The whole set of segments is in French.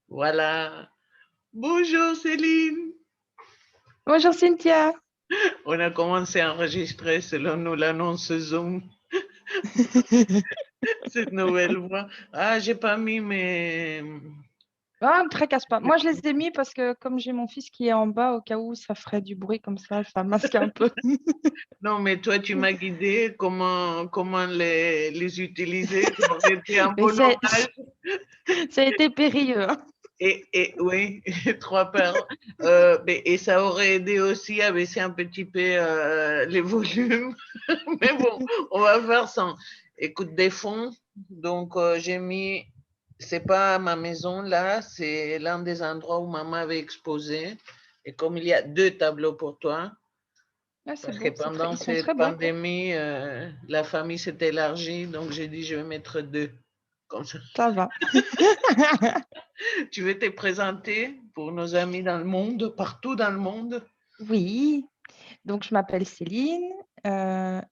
Voilà. Bonjour Céline. Bonjour Cynthia. On a commencé à enregistrer selon nous l'annonce Zoom, cette nouvelle voix. Ah, j'ai pas mis mes... Ah, ne tracasse pas. Moi, je les ai mis parce que comme j'ai mon fils qui est en bas, au cas où ça ferait du bruit comme ça masque un peu. Non, mais toi, tu m'as guidé comment les utiliser. Ça aurait été un Mais bon hommage. ça a été périlleux, hein. Et oui, trois paires. Et ça aurait aidé aussi à baisser un petit peu les volumes. Mais bon, on va faire sans. Écoute, des fonds. Donc, j'ai mis. C'est pas ma maison là, c'est l'un des endroits où maman avait exposé. Et comme il y a deux tableaux pour toi, Ah, c'est parce que beau, pendant ils sont très cette beaux. pandémie, la famille s'est élargie, donc j'ai dit je vais mettre deux. Comme ça. Ça va. Tu veux te présenter pour nos amis dans le monde, partout dans le monde? Oui, donc je m'appelle Céline,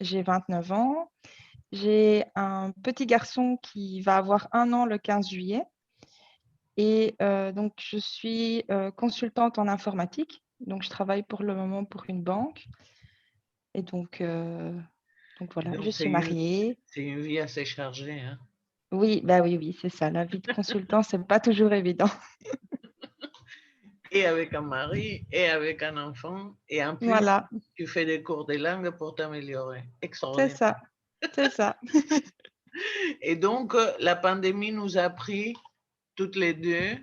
j'ai 29 ans. J'ai un petit garçon qui va avoir 1 an le 15 juillet. Et donc, je suis consultante en informatique. Donc, je travaille pour le moment pour une banque. Et donc voilà, Donc, je suis mariée. c'est une vie assez chargée, hein. Oui, bah oui, oui, c'est ça. La vie de consultant, c'est pas toujours évident. Et avec un mari, et avec un enfant, et en plus, Voilà, tu fais des cours de langue pour t'améliorer. c'est Extraordinaire. ça, c'est ça. Et donc, la pandémie nous a pris toutes les deux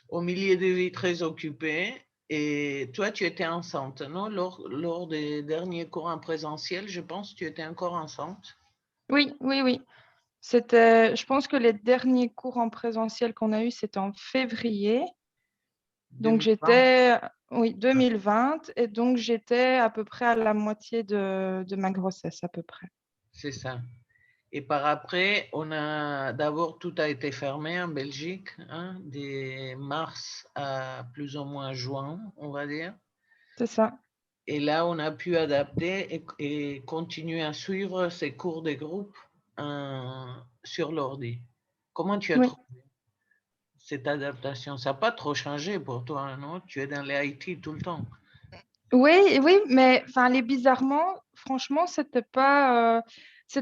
au milieu de vies très occupées. Et toi, tu étais enceinte, non? Lors des derniers cours en présentiel, je pense, tu étais encore enceinte. Oui, oui, oui. C'était, je pense que les derniers cours en présentiel qu'on a eu, c'était en février. Donc 2020. j'étais, oui, 2020. Et donc j'étais à peu près à la moitié de ma grossesse, à peu près. C'est ça. Et par après, d'abord tout a été fermé en Belgique, hein, de mars à plus ou moins juin, on va dire. C'est ça. Et là, on a pu adapter et continuer à suivre ces cours de groupe sur l'ordi. Comment tu as Oui. trouvé cette adaptation? Ça n'a pas trop changé pour toi, non? Tu es dans les IT tout le temps. Oui, oui, mais enfin, les bizarrement, franchement, c'était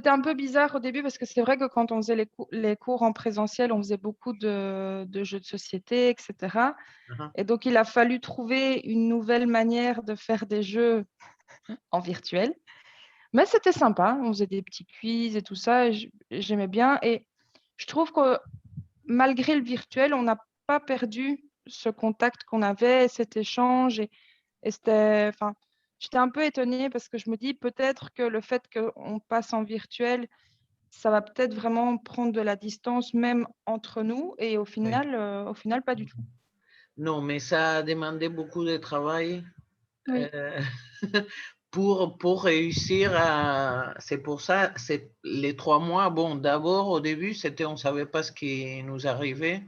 un peu bizarre au début parce que c'est vrai que quand on faisait les cours en présentiel, on faisait beaucoup de jeux de société, etc. Hein. Et donc, il a fallu trouver une nouvelle manière de faire des jeux en virtuel. Mais c'était sympa, on faisait des petits quiz et tout ça, et j'aimais bien. Et je trouve que malgré le virtuel, on n'a pas perdu ce contact qu'on avait, cet échange. Et c'était, enfin, j'étais un peu étonnée parce que je me dis peut-être que le fait qu'on passe en virtuel, ça va peut-être vraiment prendre de la distance même entre nous. Et Oui. au final, pas du tout. Non, mais ça a demandé beaucoup de travail Oui, euh, pour réussir à. C'est pour ça, c'est les 3 mois. Bon, d'abord, au début, c'était, on ne savait pas ce qui nous arrivait.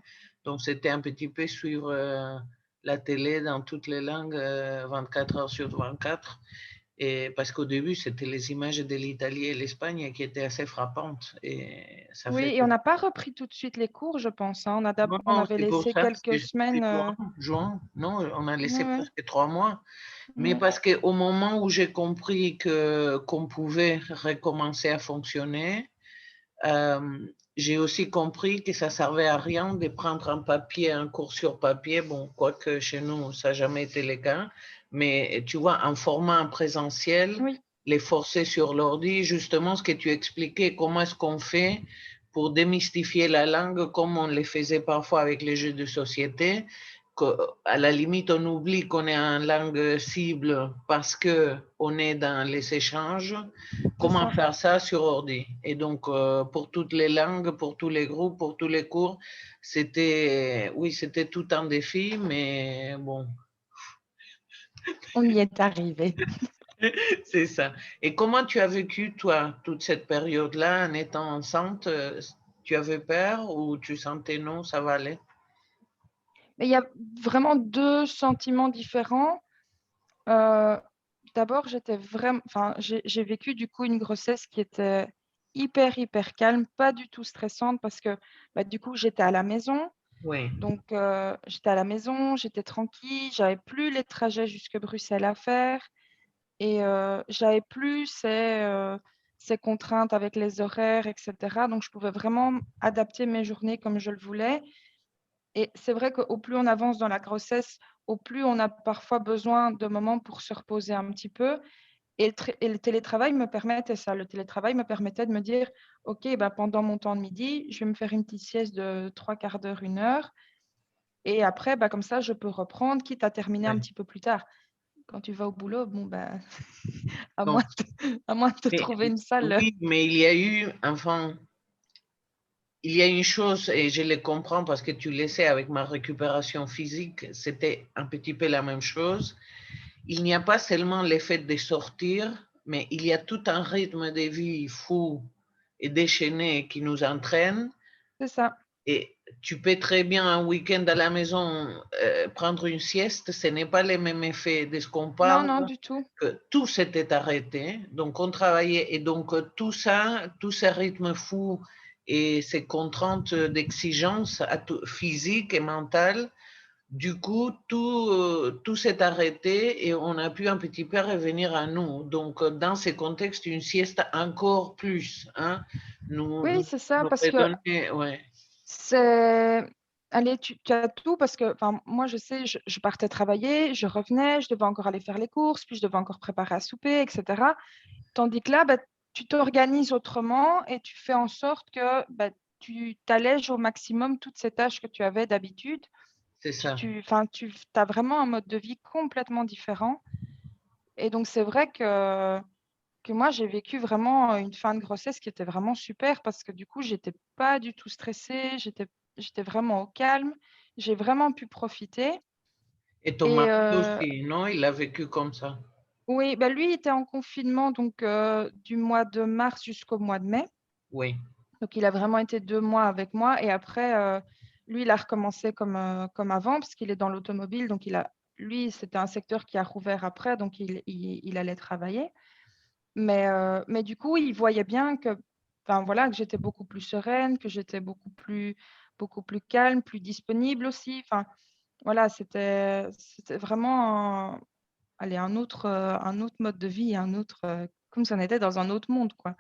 Donc, c'était un petit peu suivre la télé dans toutes les langues 24 heures sur 24. Et parce qu'au début, c'était les images de l'Italie et l'Espagne qui étaient assez frappantes. Et ça oui, fait. et on n'a pas repris tout de suite les cours, je pense, hein. Non, On non, avait c'est pour laissé ça que quelques c'était semaines. juin, juin. Non, on a laissé Ouais, presque 3 mois. Mais ouais, parce qu'au moment où j'ai compris qu'on pouvait recommencer à fonctionner, j'ai aussi compris que ça servait à rien de prendre un papier, un cours sur papier. Bon, quoique chez nous, ça n'a jamais été le cas. Mais tu vois, en format en présentiel, oui, les forcer sur l'ordi, justement, ce que tu expliquais, comment est-ce qu'on fait pour démystifier la langue, comme on le faisait parfois avec les jeux de société, à la limite, on oublie qu'on est en langue cible parce que on est dans les échanges. c'est Comment ça. faire ça sur ordi? Et donc, pour toutes les langues, pour tous les groupes, pour tous les cours, oui, c'était tout un défi, mais bon, On y est arrivé. c'est ça. Et comment tu as vécu, toi, toute cette période-là, en étant enceinte? Tu avais peur ou tu sentais non, ça va aller? Mais il y a vraiment deux sentiments différents. Euh, D'abord, enfin, j'ai vécu du coup une grossesse qui était hyper calme, pas du tout stressante parce que bah, du coup, j'étais à la maison. Oui, Donc, j'étais à la maison, j'étais tranquille, j'avais plus les trajets jusque Bruxelles à faire et j'avais plus ces contraintes avec les horaires, et cetera. Donc, je pouvais vraiment adapter mes journées comme je le voulais. Et c'est vrai qu'au plus on avance dans la grossesse, au plus on a parfois besoin de moments pour se reposer un petit peu. Et le télétravail me permettait ça. Le télétravail me permettait de me dire, OK, bah, pendant mon temps de midi, je vais me faire une petite sieste de 3/4 d'heure, 1 heure. Et après, bah, comme ça, je peux reprendre, quitte à terminer un ouais. petit peu plus tard. Quand tu vas au boulot, bon, bah, à moins Donc, à moins de te mais, trouver une salle. oui, mais il y a eu, enfin, il y a une chose, et je le comprends parce que tu le sais, avec ma récupération physique, c'était un petit peu la même chose. Il n'y a pas seulement l'effet de sortir, mais il y a tout un rythme de vie fou et déchaîné qui nous entraîne. C'est ça. Et tu peux très bien un week-end à la maison prendre une sieste, ce n'est pas le même effet de ce qu'on Non, parle, non, du tout. que tout s'était arrêté, donc on travaillait, et donc tout ça, tous ces rythmes fous et ces contraintes d'exigence physique et mentale, du coup, tout s'est arrêté et on a pu un petit peu revenir à nous. Donc, dans ces contextes, une sieste encore plus, hein, Oui, c'est ça, nous parce que redonner, ouais, c'est allez, tu as tout parce que enfin, moi, je sais, je partais travailler, je revenais, je devais encore aller faire les courses, puis je devais encore préparer à souper, et cetera. Tandis que là, bah, tu t'organises autrement et tu fais en sorte que, bah, tu t'allèges au maximum toutes ces tâches que tu avais d'habitude. c'est ça. Enfin, tu as vraiment un mode de vie complètement différent. Et donc, c'est vrai que moi, j'ai vécu vraiment une fin de grossesse qui était vraiment super parce que du coup, j'étais pas du tout stressée, j'étais vraiment au calme, j'ai vraiment pu profiter. Et ton Et mari aussi, non? Il a vécu comme ça. oui, bah, lui, il était en confinement donc du mois de mars jusqu'au mois de mai. Oui, Donc, il a vraiment été 2 mois avec moi. Et après, lui, il a recommencé comme avant parce qu'il est dans l'automobile. Donc, lui, c'était un secteur qui a rouvert après, donc il allait travailler. Mais du coup, il voyait bien que, enfin, voilà, que j'étais beaucoup plus sereine, que j'étais beaucoup plus calme, plus disponible aussi. Enfin, voilà, c'était vraiment allez, un autre mode de vie, comme si on était dans un autre monde, quoi.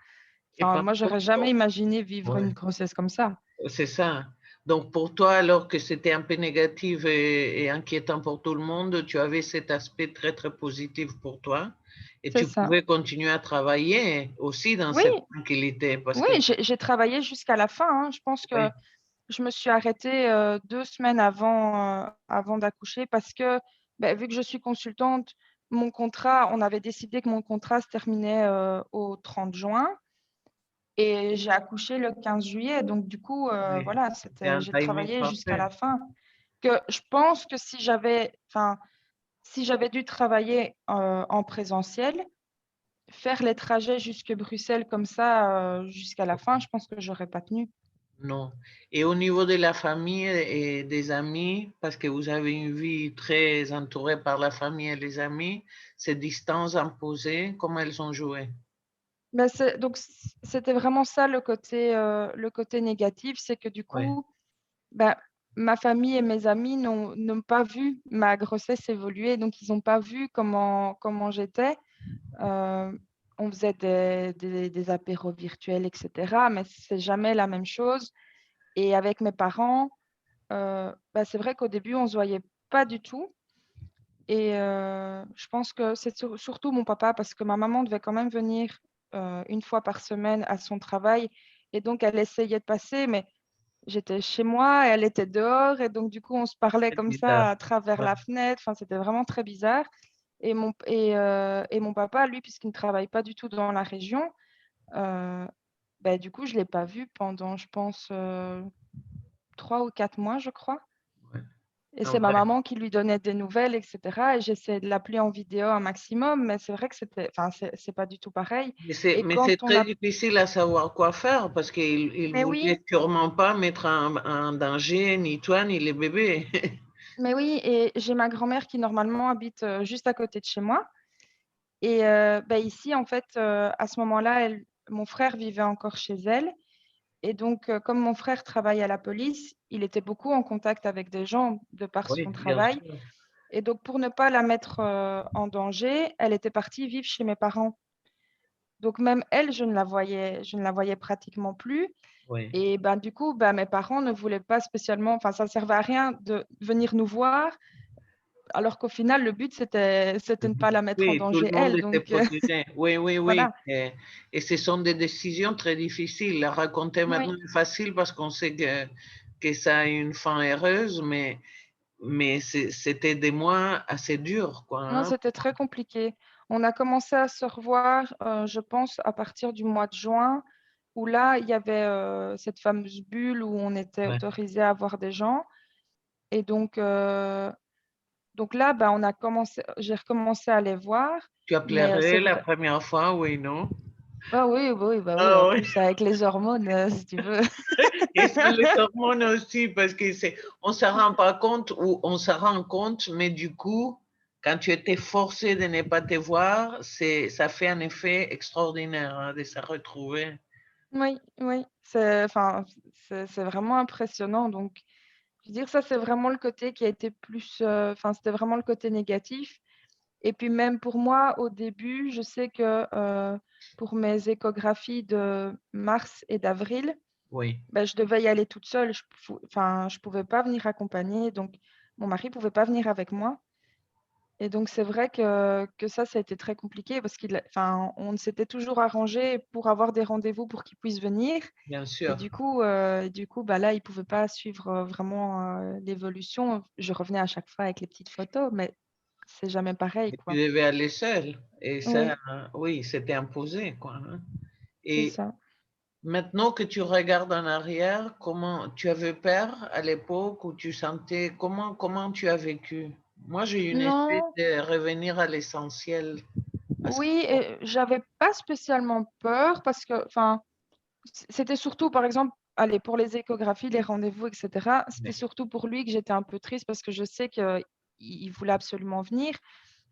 et Enfin, par moi, j'aurais jamais contre, imaginé vivre ouais, une grossesse comme ça. c'est ça. Donc, pour toi, alors que c'était un peu négatif et inquiétant pour tout le monde, tu avais cet aspect très, très positif pour toi et C'est tu ça. pouvais continuer à travailler aussi dans Oui, cette tranquillité parce oui, que, j'ai travaillé jusqu'à la fin, hein. Je pense que ouais, je me suis arrêtée 2 semaines avant d'accoucher parce que, bah, vu que je suis consultante, on avait décidé que mon contrat se terminait au 30 juin et j'ai accouché le 15 juillet. Donc, du coup, ouais, voilà, c'était un j'ai timing travaillé jusqu'à parfait. la fin. Que je pense que si j'avais dû travailler en présentiel, faire les trajets jusque Bruxelles comme ça jusqu'à la fin, je pense que j'aurais pas tenu. Non. Et au niveau de la famille et des amis, parce que vous avez une vie très entourée par la famille et les amis, ces distances imposées, comment elles ont joué? Bah, c'était vraiment ça le côté négatif, c'est que du Ouais, coup, bah, ma famille et mes amis n'ont pas vu ma grossesse évoluer, donc ils n'ont pas vu comment j'étais. Euh, on faisait des apéros virtuels, etc., mais c'est jamais la même chose. Et avec mes parents, bah, c'est vrai qu'au début, on ne se voyait pas du tout. Et je pense que c'est surtout mon papa, parce que ma maman devait quand même venir une fois par semaine à son travail. Et donc, elle essayait de passer, mais j'étais chez moi, et elle était dehors. Et donc, du coup, on se parlait c'est comme bizarre. ça à travers Ouais. la fenêtre. Enfin, c'était vraiment très bizarre. Et mon papa, lui, puisqu'il ne travaille pas du tout dans la région, euh, ben, du coup, je ne l'ai pas vu pendant, je pense, 3 ou 4 mois, je crois. Ouais. Et Non, c'est ma ouais. maman qui lui donnait des nouvelles, etc. Et j'essayais de l'appeler en vidéo un maximum, mais c'est vrai que enfin, c'est pas du tout pareil. Et Mais c'est quand on très a, difficile à savoir quoi faire parce qu'il mais oui, voulait sûrement pas mettre en danger ni toi ni les bébés. mais oui, et j'ai ma grand-mère qui normalement habite juste à côté de chez moi. Et ben, ici, en fait, à ce moment-là, mon frère vivait encore chez elle. Et donc, comme mon frère travaille à la police, il était beaucoup en contact avec des gens de par Oui, son bien travail. sûr. Et donc, pour ne pas la mettre en danger, elle était partie vivre chez mes parents. Donc, même elle, je ne la voyais pratiquement plus. Oui. Et ben, du coup, ben, mes parents ne voulaient pas spécialement, enfin, ça ne servait à rien de venir nous voir, alors qu'au final, le but, c'était de ne pas la mettre en Oui, tout le danger, monde elle. était Donc, protégé. Oui, oui, oui. voilà. Et ce sont des décisions très difficiles. La raconter Oui. maintenant est facile parce qu'on sait que ça a une fin heureuse, mais c'était des mois assez durs, quoi. Non, Hein. c'était très compliqué. On a commencé à se revoir, je pense, à partir du mois de juin, où là, il y avait cette fameuse bulle où on était Ouais. autorisé à voir des gens. Et donc là, ben, j'ai recommencé à les voir. Tu as Mais pleuré c'est la vrai. première fois, oui, non? Bah oui, bah oui, bah oui. En Ah oui. plus, avec les hormones, si tu veux. Et sans les hormones aussi, parce que on se rend pas compte ou on se rend compte, mais du coup, quand tu étais forcé de ne pas te voir, ça fait un effet extraordinaire hein, de se retrouver. Oui, oui. Enfin, c'est vraiment impressionnant. Donc, je veux dire, ça, c'est vraiment le côté qui a été plus. Enfin, c'était vraiment le côté négatif. Et puis même pour moi, au début, je sais que pour mes échographies de mars et d'avril, Oui, ben, je devais y aller toute seule. Enfin, je pouvais pas venir accompagner. Donc, mon mari pouvait pas venir avec moi. Et donc, c'est vrai que ça a été très compliqué parce enfin, on s'était toujours arrangé pour avoir des rendez-vous pour qu'il puisse venir. bien Et sûr. du coup bah là, il ne pouvait pas suivre vraiment l'évolution. Je revenais à chaque fois avec les petites photos, mais c'est jamais pareil, Et tu quoi. devais aller seul. Et ça, Oui, oui, c'était imposé, quoi. Hein. c'est Et ça. maintenant que tu regardes en arrière, comment tu avais peur à l'époque où tu sentais, comment tu as vécu? Moi, j'ai eu une espèce Non, de revenir à l'essentiel. À ce oui, et j'avais pas spécialement peur parce que, enfin, c'était surtout, par exemple, allez, pour les échographies, les rendez-vous, etc. C'était moment. surtout pour lui que j'étais un peu triste parce que je sais qu'il voulait absolument venir.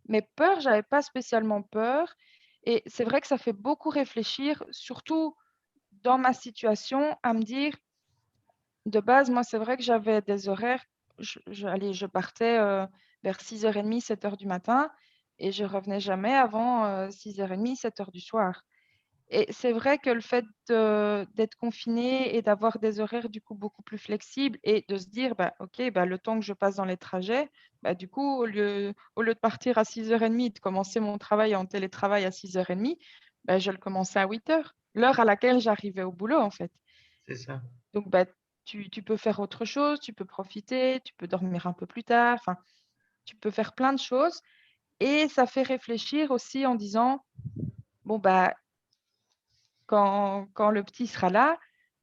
Mais peur, j'avais pas spécialement peur. Et c'est vrai que ça fait beaucoup réfléchir, surtout dans ma situation, à me dire, de base, moi, c'est vrai que j'avais des horaires. Allez, je partais vers 6h30, 7h du matin et je revenais jamais avant 6h30, 7h du soir. Et c'est vrai que le fait d'être confiné et d'avoir des horaires du coup beaucoup plus flexibles et de se dire, bah, OK, bah, le temps que je passe dans les trajets, bah, du coup, au lieu de partir à 6h30 et de commencer mon travail en télétravail à 6h30, bah, je le commençais à 8h, l'heure à laquelle j'arrivais au boulot en fait. C'est ça. Donc, bah, tu peux faire autre chose, tu peux profiter, tu peux dormir un peu plus tard, enfin, tu peux faire plein de choses. Et ça fait réfléchir aussi en disant, bon, bah, quand le petit sera là,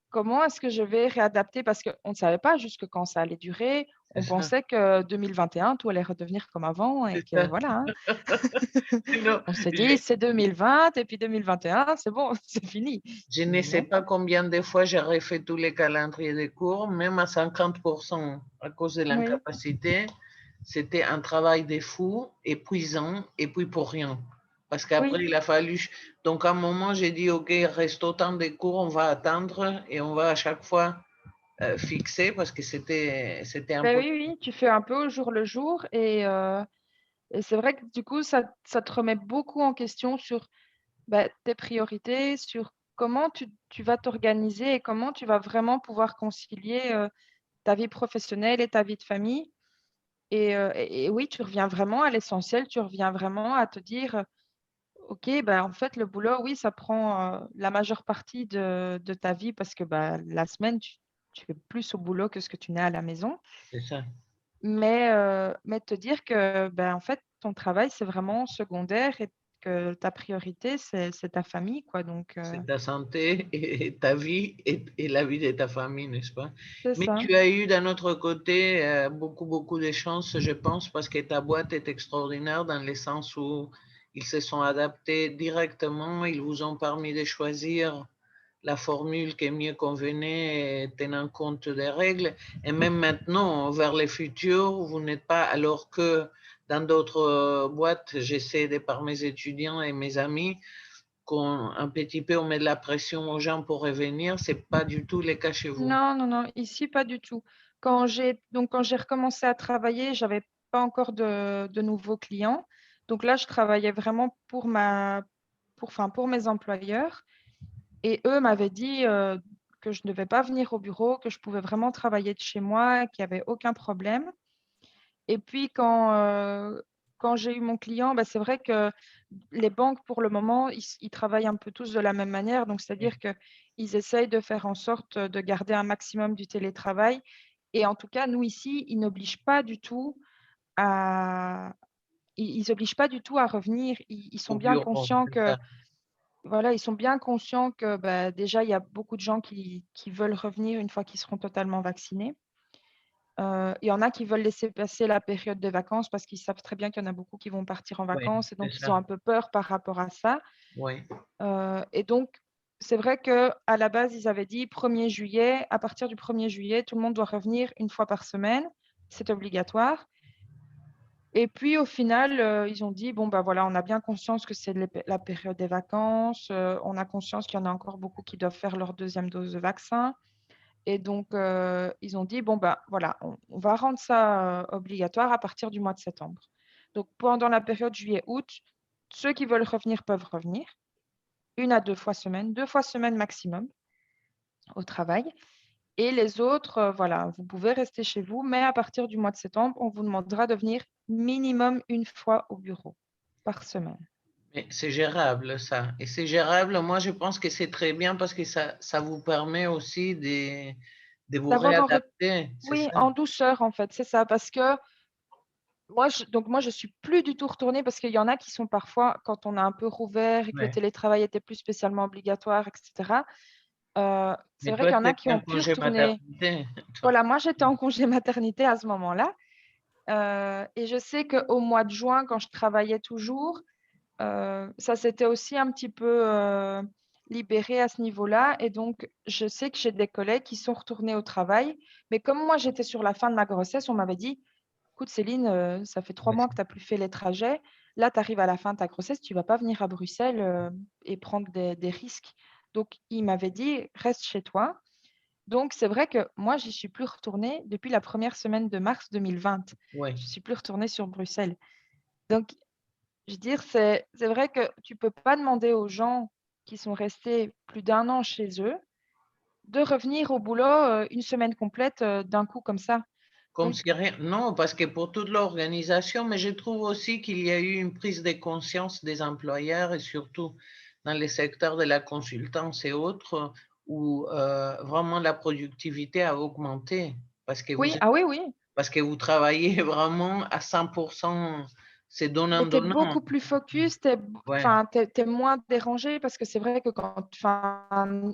comment est-ce que je vais réadapter? Parce qu'on ne savait pas jusque quand ça allait durer. C'est On ça. pensait que 2021, tout allait redevenir comme avant et C'est que ça. voilà. Hein. Non, On s'est dit, je, c'est 2020 et puis 2021, c'est bon, c'est fini. je ne Mais sais non. pas combien de fois j'ai refait tous les calendriers des cours, même à 50% à cause de Oui, l'incapacité. C'était un travail de fou, épuisant, et puis pour rien. Parce qu'après, oui. il a fallu. Donc, à un moment, j'ai dit, OK, il reste autant de cours, on va attendre et on va à chaque fois fixer parce que c'était Ben impossible. oui, oui, tu fais un peu au jour le jour et c'est vrai que du coup, ça te remet beaucoup en question sur bah, tes priorités, sur comment tu vas t'organiser et comment tu vas vraiment pouvoir concilier ta vie professionnelle et ta vie de famille. Et oui, tu reviens vraiment à l'essentiel, tu reviens vraiment à te dire, OK, bah, en fait, le boulot, oui, ça prend la majeure partie de ta vie parce que bah, la semaine, tu es plus au boulot que ce que tu n'es à la maison. C'est ça. Mais te dire que ben, en fait, ton travail, c'est vraiment secondaire et que ta priorité, c'est ta famille, quoi. Donc, C'est ta santé et ta vie et la vie de ta famille, n'est-ce pas? c'est Mais ça. tu as eu d'un autre côté beaucoup, beaucoup de chance, je pense, parce que ta boîte est extraordinaire dans le sens où ils se sont adaptés directement, ils vous ont permis de choisir la formule qui mieux convenait, tenant compte des règles. Et même maintenant, vers le futur, vous n'êtes pas, alors que dans d'autres boîtes, j'essaie de par mes étudiants et mes amis, un petit peu on met de la pression aux gens pour revenir, c'est pas du tout le cas chez vous? Non, non, non, ici, pas du tout. Quand j'ai recommencé à travailler, j'avais pas encore de nouveaux clients. Donc là, je travaillais vraiment pour mes employeurs. Et eux m'avaient dit que je ne devais pas venir au bureau, que je pouvais vraiment travailler de chez moi, qu'il n'y avait aucun problème. Et puis, quand j'ai eu mon client, bah, c'est vrai que les banques, pour le moment, ils travaillent un peu tous de la même manière. Donc, c'est-à-dire qu'ils essayent de faire en sorte de garder un maximum du télétravail. Et en tout cas, nous, ici, ils n'obligent pas du tout à, ils obligent pas du tout à revenir. Ils sont Au bien bureau, conscients c'est que, ça? voilà, ils sont bien conscients que bah, déjà, il y a beaucoup de gens qui veulent revenir une fois qu'ils seront totalement vaccinés. Il y en a qui veulent laisser passer la période de vacances parce qu'ils savent très bien qu'il y en a beaucoup qui vont partir en Oui, vacances et c'est donc ils ça. ont un peu peur par rapport à ça. Oui, Et donc, c'est vrai qu'à la base, ils avaient dit 1er juillet, à partir du 1er juillet, tout le monde doit revenir une fois par semaine. C'est obligatoire. Et puis, au final, ils ont dit, bon, bah voilà, on a bien conscience que c'est la période des vacances. On a conscience qu'il y en a encore beaucoup qui doivent faire leur deuxième dose de vaccin. Et donc, ils ont dit, bon, bah, voilà, on va rendre ça obligatoire à partir du mois de septembre. Donc, pendant la période juillet-août, ceux qui veulent revenir peuvent revenir, 1 à 2 fois semaine, 2 fois semaine maximum au travail. Et les autres, voilà, vous pouvez rester chez vous, mais à partir du mois de septembre, on vous demandera de venir minimum une fois au bureau par semaine. mais c'est gérable ça et c'est gérable. Moi, je pense que c'est très bien parce que ça vous permet aussi de vous D'avoir réadapter, c'est oui, ça? en douceur, en fait, c'est ça, parce que moi, je suis plus du tout retournée parce qu'il y en a qui sont parfois, quand on a un peu rouvert et que le Ouais. télétravail était plus spécialement obligatoire, etc. C'est Mais vrai toi, qu'il y en tu a étais qui en ont pu congé retourner. maternité, toi? Voilà, moi, j'étais en congé maternité à ce moment-là. Et je sais qu'au mois de juin, quand je travaillais toujours, ça s'était aussi un petit peu libéré à ce niveau-là. Et donc, je sais que j'ai des collègues qui sont retournés au travail. Mais comme moi, j'étais sur la fin de ma grossesse, on m'avait dit, écoute, Céline, ça fait 3 mois que tu n'as plus fait les trajets. Là, tu arrives à la fin de ta grossesse, tu ne vas pas venir à Bruxelles et prendre des risques. Donc, il m'avait dit, reste chez toi. Donc, c'est vrai que moi, j'y suis plus retournée depuis la première semaine de mars 2020. Oui, Je suis plus retournée sur Bruxelles. Donc, je veux dire, c'est vrai que tu peux pas demander aux gens qui sont restés plus d'1 an chez eux de revenir au boulot une semaine complète d'un coup comme ça. comme Donc, si rien non, parce que pour toute l'organisation, mais je trouve aussi qu'il y a eu une prise de conscience des employeurs et surtout dans les secteurs de la consultance et autres, où, vraiment la productivité a augmenté parce que vous oui, ah oui, oui. parce que vous travaillez vraiment à 100%, c'est Mais tu es donnant-donnant. beaucoup plus focus, Ouais, enfin, t'es moins dérangé parce que c'est vrai que enfin,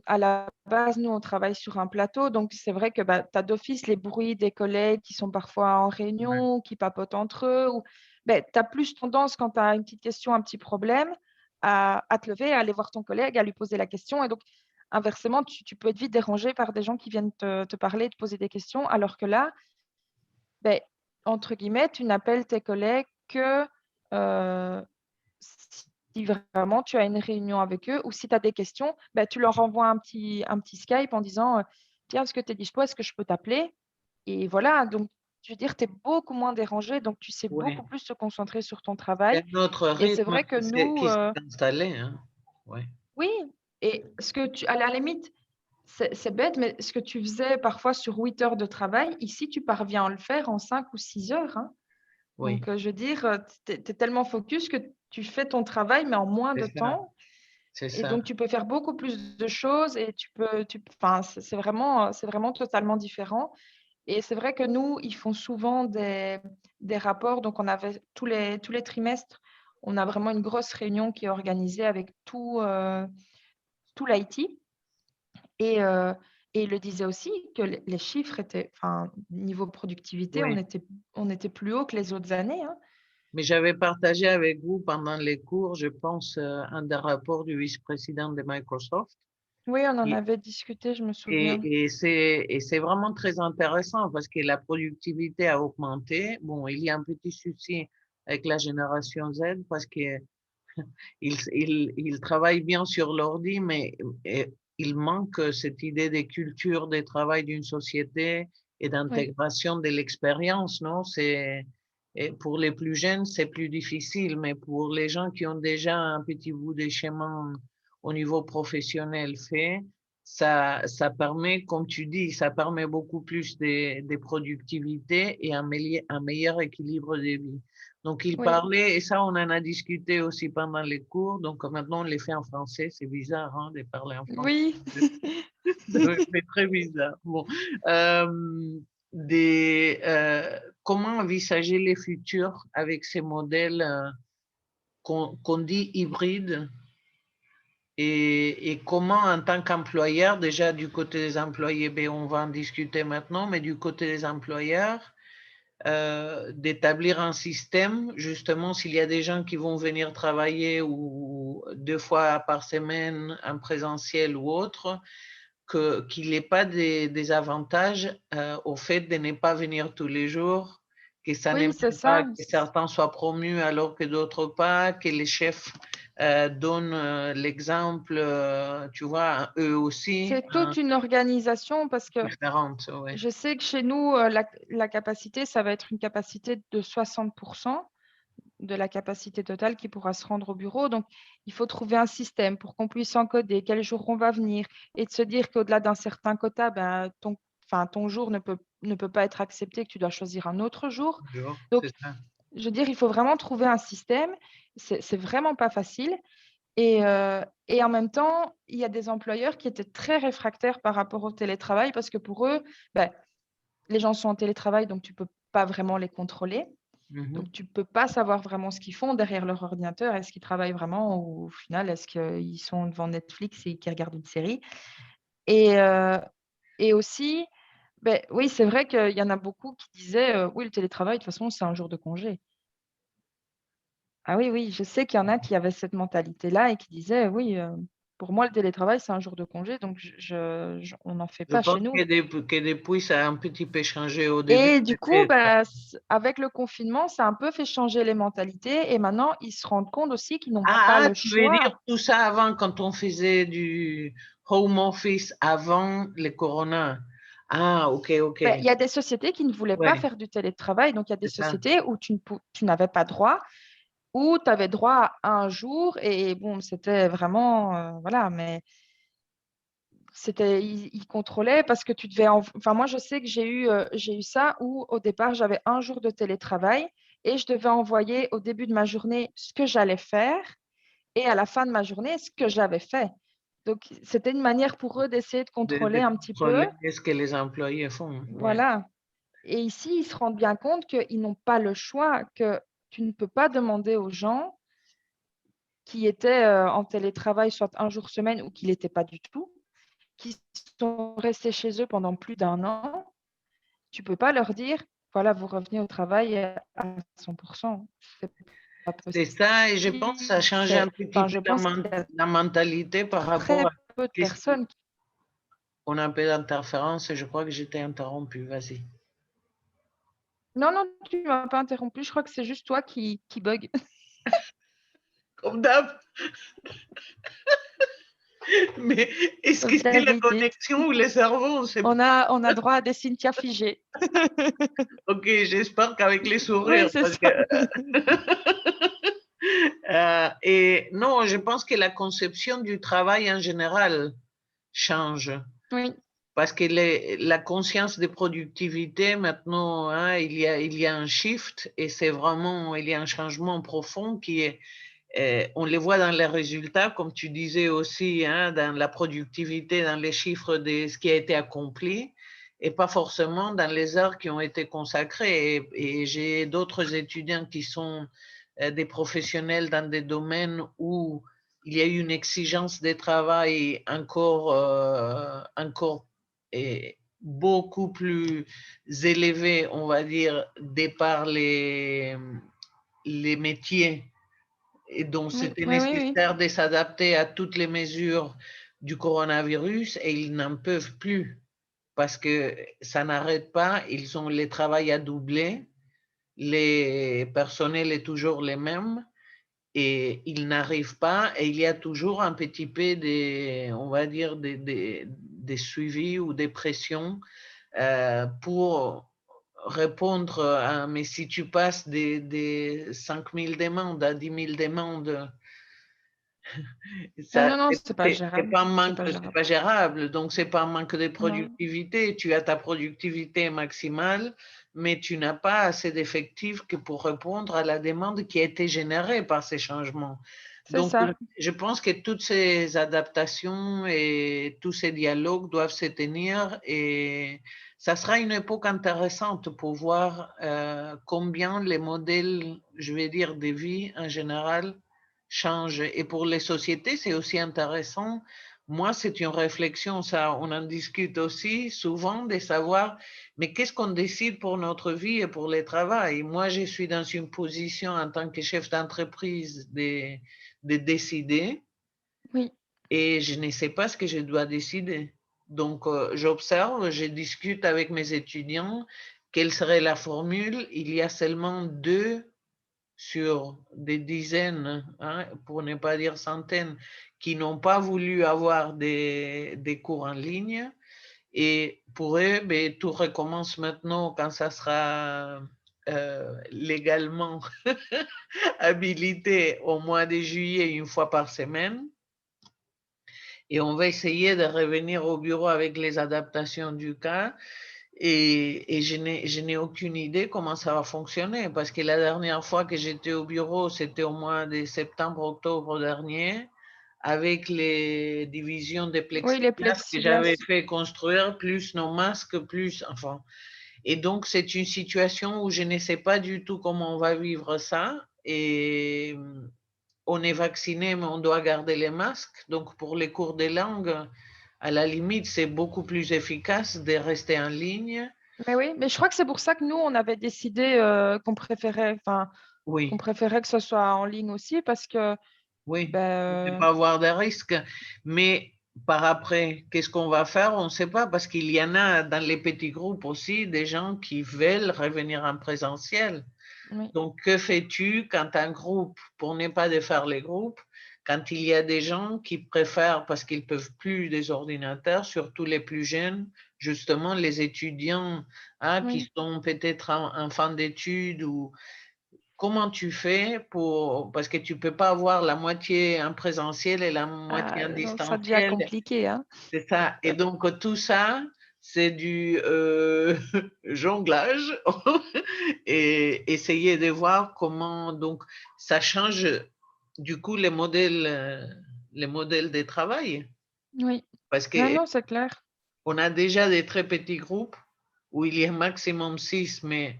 à la base, nous, on travaille sur un plateau. Donc, c'est vrai que bah, tu as d'office les bruits des collègues qui sont parfois en ouais, réunion, qui papotent entre eux. Ou, ben, tu as plus tendance, quand tu as une petite question, un petit problème, à te lever, à aller voir ton collègue, à lui poser la question. Et donc, inversement, tu peux être vite dérangé par des gens qui viennent te parler, te poser des questions. Alors que là, ben, entre guillemets, tu n'appelles tes collègues que euh, si vraiment tu as une réunion avec eux ou si tu as des questions, ben, tu leur envoies un petit Skype en disant tiens, est-ce que tu es dispo? Est-ce que je peux t'appeler? Et voilà, donc je veux dire, tu es beaucoup moins dérangé, donc tu sais ouais. beaucoup plus te concentrer sur ton Il y a travail. un autre Et c'est rythme vrai que nous, qui s'est installé, hein. Ouais, oui, et à la limite, c'est bête, mais ce que tu faisais parfois sur 8 heures de travail, ici, tu parviens à le faire en 5 ou 6 heures, hein. oui, Donc, je veux dire, tu es tellement focus que tu fais ton travail, mais en moins c'est de ça, temps. c'est Et ça. donc, tu peux faire beaucoup plus de choses et enfin, c'est vraiment totalement différent. Et c'est vrai que nous, ils font souvent des rapports. Donc, on avait tous les trimestres, on a vraiment une grosse réunion qui est organisée avec tout l'IT. Et, et il le disait aussi que les chiffres étaient, enfin, niveau productivité, on Oui. était, on était plus haut que les autres années, hein. Mais j'avais partagé avec vous pendant les cours, je pense, un des rapports du vice-président de Microsoft. Oui, on en Et, avait discuté, je me et, souviens. et c'est vraiment très intéressant parce que la productivité a augmenté. Bon, il y a un petit souci avec la génération Z parce que Ils travaillent bien sur l'ordi, mais il manque cette idée de culture de travail d'une société et Oui, d'intégration de l'expérience, non? Et pour les plus jeunes, c'est plus difficile, mais pour les gens qui ont déjà un petit bout de chemin au niveau professionnel fait, ça permet, comme tu dis, ça permet beaucoup plus de productivité et un meilleur équilibre de vie. Donc, il oui, parlait, et ça, on en a discuté aussi pendant les cours. Donc, maintenant, on les fait en français. C'est bizarre, hein, de parler en français. oui. C'est très bizarre. Bon. Euh, comment envisager les futurs avec ces modèles qu'on dit hybrides et comment, en tant qu'employeur, déjà du côté des employés, ben, on va en discuter maintenant, mais du côté des employeurs, d'établir un système, justement, s'il y a des gens qui vont venir travailler ou 2 fois par semaine en présentiel ou autre, qu'il n'ait pas des avantages au fait de ne pas venir tous les jours, que ça Oui, c'est n'aime pas ça. que certains soient promus alors que d'autres pas, que les chefs donnent l'exemple, tu vois, eux aussi, C'est toute une organisation parce que différente, ouais. je sais que chez nous, la capacité, ça va être une capacité de 60% de la capacité totale qui pourra se rendre au bureau. Donc, il faut trouver un système pour qu'on puisse encoder quel jour on va venir et de se dire qu'au-delà d'un certain quota, ben, ton jour ne peut pas être accepté, que tu dois choisir un autre jour. Donc, C'est ça. je veux dire, il faut vraiment trouver un système. C'est vraiment pas facile. Et en même temps, il y a des employeurs qui étaient très réfractaires par rapport au télétravail parce que pour eux, ben, les gens sont en télétravail, donc tu ne peux pas vraiment les contrôler. Mhm. Donc, tu ne peux pas savoir vraiment ce qu'ils font derrière leur ordinateur. Est-ce qu'ils travaillent vraiment ou au final, est-ce qu'ils sont devant Netflix et qu'ils regardent une série? Et, euh, et aussi, ben, oui, c'est vrai qu'il y en a beaucoup qui disaient oui, le télétravail, de toute façon, c'est un jour de congé. Ah oui, oui, je sais qu'il y en a qui avaient cette mentalité-là et qui disaient oui, pour moi, le télétravail, c'est un jour de congé, donc on n'en fait Je pas chez pense nous. que depuis, ça a un petit peu changé. Au début, Et du coup, c'était bah, avec le confinement, ça a un peu fait changer les mentalités et maintenant, ils se rendent compte aussi qu'ils n'ont pas le tu veux choix. dire tout ça avant, quand on faisait du home office avant le corona. Ah, ok, ok. Ben, il y a des sociétés qui ne voulaient pas Ouais, faire du télétravail, donc il y a des c'est ça. sociétés où tu n'avais pas droit, où tu avais droit à un jour et bon, c'était vraiment, voilà, mais ils contrôlaient parce que tu devais, enfin moi je sais que j'ai eu ça où au départ j'avais un jour de télétravail et je devais envoyer au début de ma journée ce que j'allais faire et à la fin de ma journée ce que j'avais fait. Donc c'était une manière pour eux d'essayer de contrôler De un petit peu, contrôler ce que les employés font. Ouais. voilà. Et ici ils se rendent bien compte qu'ils n'ont pas le choix, que tu ne peux pas demander aux gens qui étaient en télétravail soit un jour semaine ou qui ne l'étaient pas du tout, qui sont restés chez eux pendant plus d'un an. Tu peux pas leur dire, voilà, vous revenez au travail à 100%. C'est pas C'est ça, et je pense que ça a possible. changé un petit Enfin, peu je pense qu'il y a la mentalité par rapport très à peu de qu'est-ce personnes. qu'on a un peu d'interférence, et je crois que j'étais interrompue. Vas-y. Non, non, tu ne m'as pas interrompu. Je crois que c'est juste toi qui bug. Comme d'hab. Mais est-ce que Comme c'est la d'habitude. connexion ou le cerveau? On sait pas. On a droit à des Cynthia figées. Ok, j'espère qu'avec les Oui, sourires, c'est parce ça. que et non, je pense que la conception du travail en général change. Oui, Parce que la conscience de productivité, maintenant, hein, il y a un shift et c'est vraiment, il y a un changement profond qui est, on les voit dans les résultats, comme tu disais aussi, hein, dans la productivité, dans les chiffres de ce qui a été accompli et pas forcément dans les heures qui ont été consacrées. Et j'ai d'autres étudiants qui sont des professionnels dans des domaines où il y a eu une exigence de travail encore beaucoup plus élevée, on va dire, de par les métiers et donc oui, c'était oui, oui, oui. nécessaire de s'adapter à toutes les mesures du coronavirus et ils n'en peuvent plus parce que ça n'arrête pas, ils ont les travail à doubler, les personnels est toujours les mêmes et ils n'arrivent pas, et il y a toujours un petit peu on va dire, des suivis ou des pressions pour répondre à, mais si tu passes des 5 000 demandes à 10 000 demandes, Ah ça, non, non, c'est pas c'est gérable. pas un C'est manque, pas c'est gérable. pas gérable. Donc, c'est pas un manque de Non. productivité. Tu as ta productivité maximale, mais tu n'as pas assez d'effectifs que pour répondre à la demande qui a été générée par ces changements. C'est Donc, ça. je pense que toutes ces adaptations et tous ces dialogues doivent se tenir, et ça sera une époque intéressante pour voir combien les modèles, je vais dire, de vie en général change. Et pour les sociétés, c'est aussi intéressant. Moi, c'est une réflexion, ça, on en discute aussi souvent, de savoir, mais qu'est-ce qu'on décide pour notre vie et pour le travail? Moi, je suis dans une position en tant que chef d'entreprise de décider, Oui. et je ne sais pas ce que je dois décider. Donc, j'observe, je discute avec mes étudiants, quelle serait la formule. Il y a seulement 2 sur des dizaines, hein, pour ne pas dire centaines, qui n'ont pas voulu avoir des cours en ligne. Et pour eux, ben, tout recommence maintenant quand ça sera légalement habilité au mois de juillet, une fois par semaine. Et on va essayer de revenir au bureau avec les adaptations du cas. Et je n'ai aucune idée comment ça va fonctionner, parce que la dernière fois que j'étais au bureau, c'était au mois de septembre-octobre dernier, avec les divisions de Oui, les plexiglas que j'avais plexiglas. fait construire, plus nos masques, plus, enfin. Et donc, c'est une situation où je ne sais pas du tout comment on va vivre ça. Et on est vacciné, mais on doit garder les masques. Donc, pour les cours des langues, à la limite, c'est beaucoup plus efficace de rester en ligne. Mais oui, mais je crois que c'est pour ça que nous, on avait décidé qu'on Oui, préférait que ce soit en ligne aussi, parce que oui, pour ne ben, pas avoir de risques. Mais par après, qu'est-ce qu'on va faire? On ne sait pas, parce qu'il y en a dans les petits groupes aussi des gens qui veulent revenir en présentiel. oui, Donc, que fais-tu quand un groupe, pour ne pas défaire les groupes, quand il y a des gens qui préfèrent, parce qu'ils peuvent plus des ordinateurs, surtout les plus jeunes, justement les étudiants, hein, qui oui. sont peut-être en fin d'études, ou comment tu fais pour, parce que tu peux pas avoir la moitié en présentiel et la moitié Ah, en non, ça devient distanciel, compliqué, hein. c'est ça. Et donc, tout ça, c'est du jonglage et essayer de voir comment, donc, ça change du coup les modèles de travail. Oui. Parce Ah que non, c'est clair. on a déjà des très petits groupes où il y a maximum 6, mais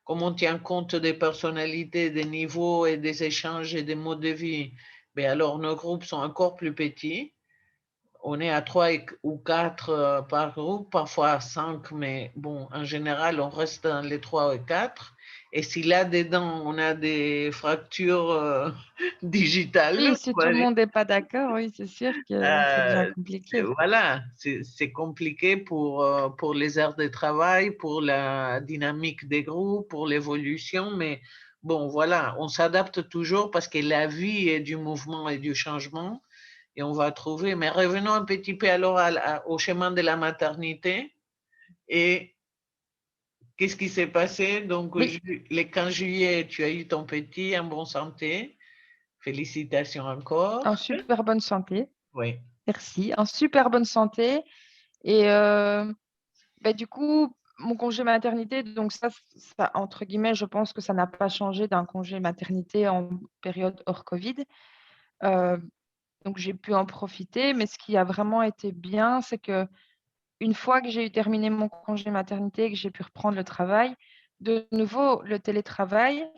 comme on tient compte des personnalités, des niveaux et des échanges et des modes de vie, mais alors nos groupes sont encore plus petits. On est à 3 ou 4 par groupe, parfois à 5, mais bon, en général, on reste dans les 3 et 4. Et si là-dedans, on a des fractures digitales, Oui, si tout le monde n'est pas d'accord, oui, c'est sûr que ça devient euh, compliqué. voilà, c'est compliqué pour les heures de travail, pour la dynamique des groupes, pour l'évolution, mais bon, voilà, on s'adapte toujours parce que la vie est du mouvement et du changement. Et on va trouver. Mais revenons un petit peu alors au chemin de la maternité. Et qu'est-ce qui s'est passé? Donc, Oui, le 15 juillet, tu as eu ton petit en bonne santé. Félicitations encore. en super bonne santé. Oui. Merci. En super bonne santé. Et du coup, mon congé maternité, donc ça, entre guillemets, je pense que ça n'a pas changé d'un congé maternité en période hors Covid. Euh, donc, j'ai pu en profiter. Mais ce qui a vraiment été bien, c'est que une fois que j'ai eu terminé mon congé maternité et que j'ai pu reprendre le travail, de nouveau, le télétravail